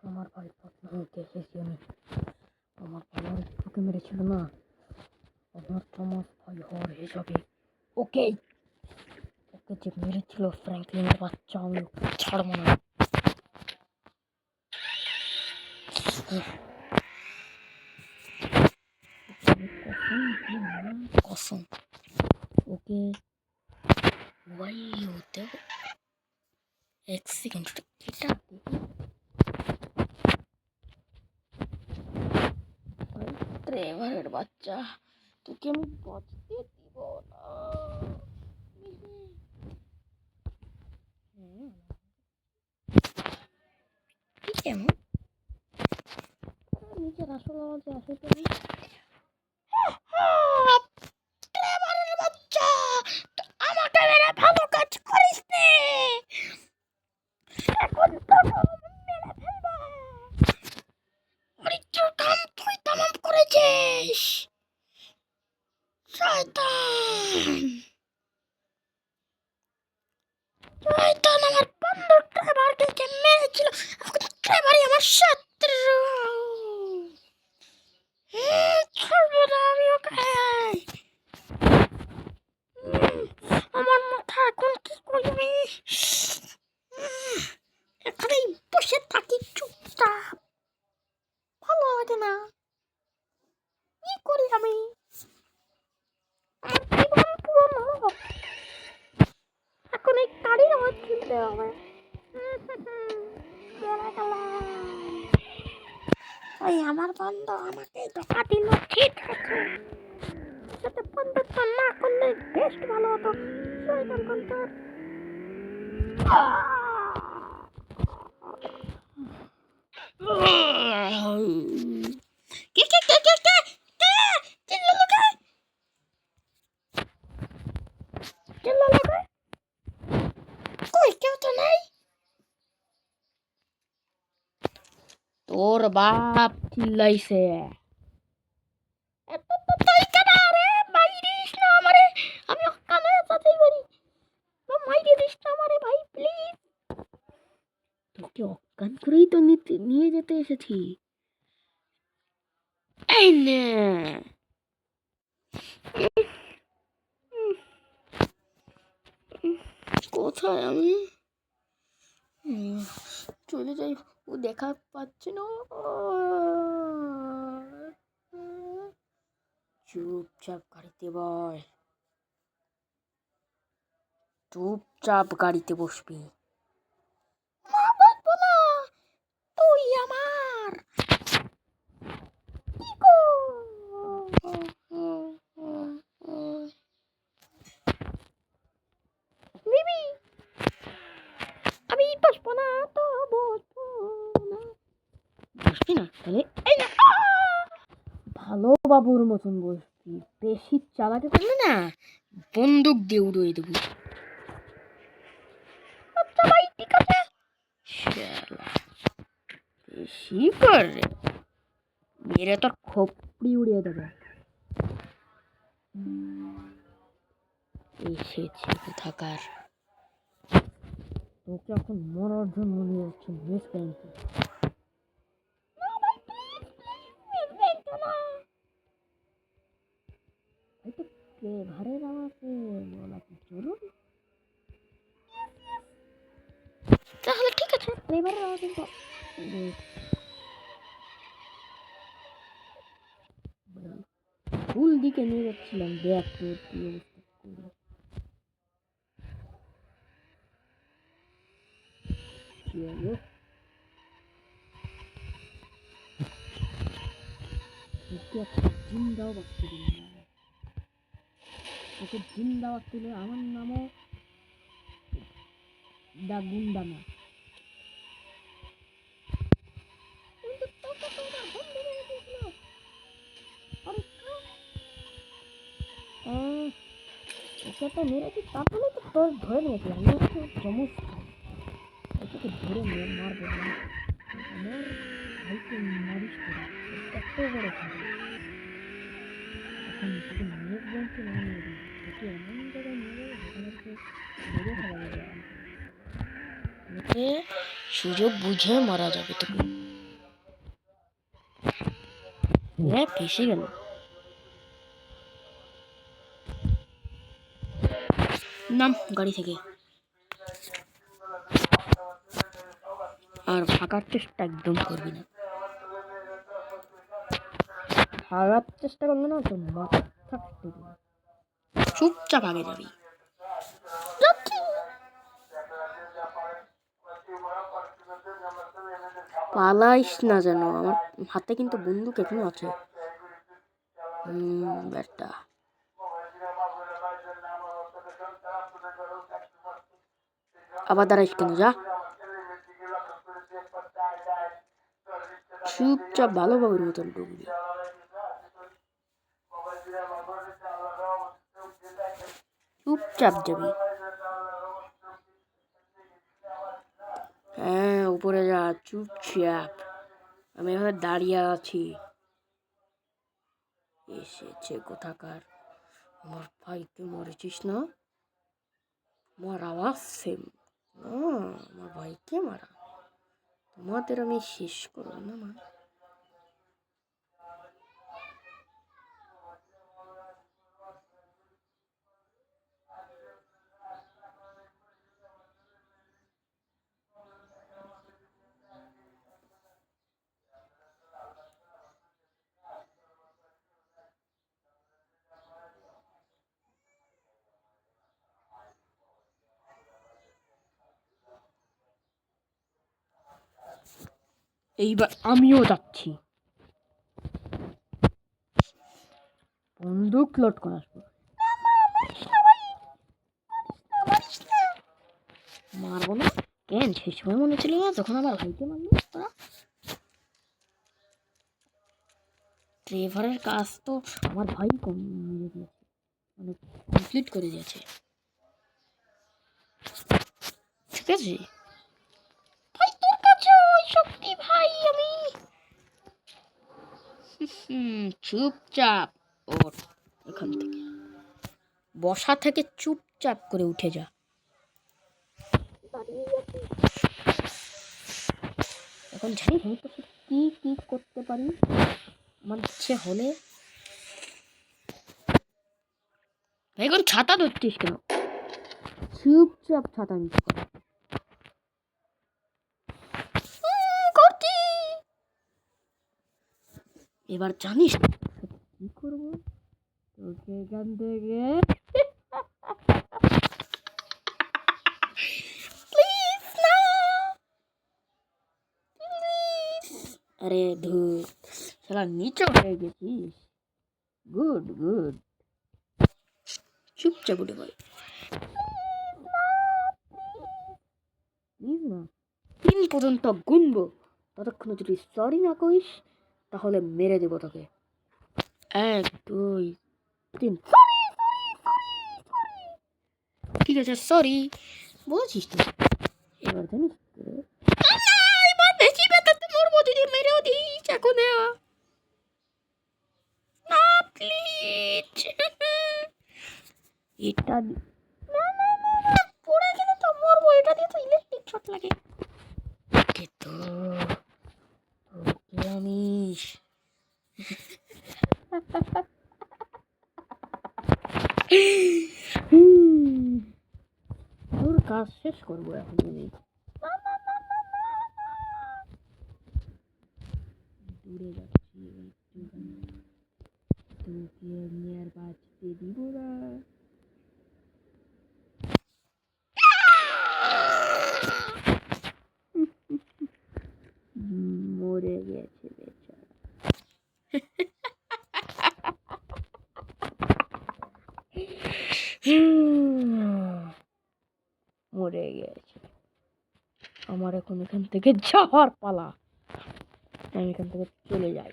আমার ভাই দেখেছি আমি। আমার ভাই ওকে মেরেছিল না, আমার থমাস ভাই হওয়ার হিসাবে ওকে ওকে যে মেরেছিল ফ্র্যাঙ্কলিনের বাচ্চা, আমি ওকে ছাড়বো না। কসম ওকে ওয়াই হতে এক সেকেন্ড এটা ড্রাইভারের বাচ্চা, তোকে আমি বাঁচতে দিব না। কেমন নিজের আসল আওয়াজে আসে তো ড্রাইভারের বাচ্চা, আমাকে মেরে ভালো কাজ করিস নে, এখন তো মেরে ফেলবা। মৃত্যুর কাম তুই তামাম করেছিস শয়তান। শয়তান আমার বন্ধু ড্রাইভারকে মেরেছিল, এখন ড্রাইভারই আমার শত্রু। ছাড়বো না আমি ওকে। আমার মাথা এখন কি করবি? এখানেই বসে থাকি চুপচাপ, ভালো লাগে না। কি করি আমি? আমার জীবন পুরো নরক। এখন এই গাড়ির আওয়াজ শুনতে হবে। ওই আমার বন্ধু আমাকে ধোকা দিল, ঠিক আছে, সাথে বন্ধুত্ব না করলে বেশ ভালো হতো। শয়তান কোনটার। কে কে কে কে কে কে চিল্লালো কে? চিল্লালো কে? কই কেউ তো নাই। তোর বাপ চিল্লাইছে। এত তো তাই কেন রে? মাইরিস না আমারে, আমি কানে চাচাই পারি। মাইরে দিস না আমারে ভাই প্লিজ। তোকে অজ্ঞান করেই তো নিয়ে যেতে এসেছি। এই নে। কোথায় আমি? চলে যাই, ও দেখা পাচ্ছে না। চুপচাপ গাড়িতে বয়, চুপচাপ গাড়িতে বসবি। না বসবো না, তুই আমার বিবি। আমি বসবো না তো বসবো না। বসবি না তাহলে এই না, ভালো বাবুর মতন বসবি। বেশি চালাতে পারলে না বন্দুক দিয়ে উড়িয়ে দেবো। আচ্ছা ভাই ঠিক আছে। বেশি করে মেরে তোর খোপড়ি উড়িয়ে দেবো। এসেছে কোথাকার, তোকে এখন মরার জন্য নিয়ে যাচ্ছে বেশ ব্যাংকে। ঘরের আমাকে বলা কি জরুরি? তাহলে ঠিক আছে, এবারের আমাকে ভুল দিকে নিয়ে যাচ্ছিলাম। দেখ তোর কি অবস্থা করে। কি হলো? ওকে একটা জিন্দাও বাঁচতে দিল না, ওকে জিন্দা বাঁচতে দিলে আমার নামও দা গুন্ডামা। ওকে তো মেরেছি, তারপরে তো তোর ধরে নিয়েছি আমি। ওকে চমচ ওকে ধরে নিয়ে মারবো না। আমার ভাইকে মারিস তোরা, এত বড় খারাপ। এখন তোকে নেক বেঞ্চে নামিয়ে দিই, তোকে এমন জায়গায় নিয়ে যাবো যেখানে তোকে মেরে ফেলা যাবে। সুযোগ বুঝে মারা যাবে তোকে। হ্যাঁ, ফেসে গেল। নাম গাড়ি থেকে, আর ভাগার চেষ্টা একদম করবি না। ভাগার চেষ্টা করবে না তো মাথা থাকতে দিবি। চুপচাপ আগে যাবি। পালাইস না যেন, আমার হাতে কিন্তু বন্দুক এখনো আছে। ব্যাটা আবার দাঁড়াইস কেন, যা চুপচাপ ভালোভাবে মতন ঢুকবি। চুপচাপ যাবি। হ্যাঁ, উপরে যা চুপচাপ। আমি এখানে দাঁড়িয়ে আছি। এসেছে কোথাকার, আমার ভাইকে মরেছিস না? আমার আওয়াজ সেম, আমার ভাইকে মারা, তোমাদের আমি শেষ করবো না মা। এইবার আমিও যাচ্ছি, বন্দুক লোড করে আসবো। মারবো না কেন? সেই সময় মনে ছিল না যখন আমার ভাইকে মারলো তোরা? ড্রাইভারের কাজ তো আমার ভাই মেরে দিয়েছে, মানে কমপ্লিট করে দিয়েছে। ঠিক আছে ভাই, তোর কাছে ওই শক্তি ভাই। আমি চুপচাপ ওঠ এখান থেকে, বসা থেকে চুপচাপ করে উঠে যা। এখন জানি আমি তো কি কি করতে পারি, আমার ইচ্ছে হলে। এখন ছাতা ধরছিস কেন? চুপচাপ ছাতা নিতে করছি। এবার জানিস কি করবো তোকে এখান থেকে? আরে ধুর, শালা নিচে হয়ে গেছিস। গুড গুড, চুপচাপ উঠে পড়ে। প্লিজ না, 3 পর্যন্ত গুনবো, ততক্ষণে যদি সরি না কইস তাহলে মেরে দেবো তোকে। 1 2 3। ঠিক আছে, সরি বলছিস তো। এবার জানিস এবার বেশি ব্যথাতে মরবো যদি মেরেও দিস এখন। না প্লিজ, এটা পড়ে গেলে তো মরবো, এটা দিয়ে তো ইলেকট্রিক শট লাগে। ওকে তো আমিষ ওর কাজ শেষ করবো এখন আমি। দূরে যাচ্ছি তোকে আমি আর বাঁচতে দিব না। মরে গেছে বেচারা। মরে গেছে। আমার এখন এখান থেকে যাওয়ার পালা, আমি এখান থেকে চলে যাই।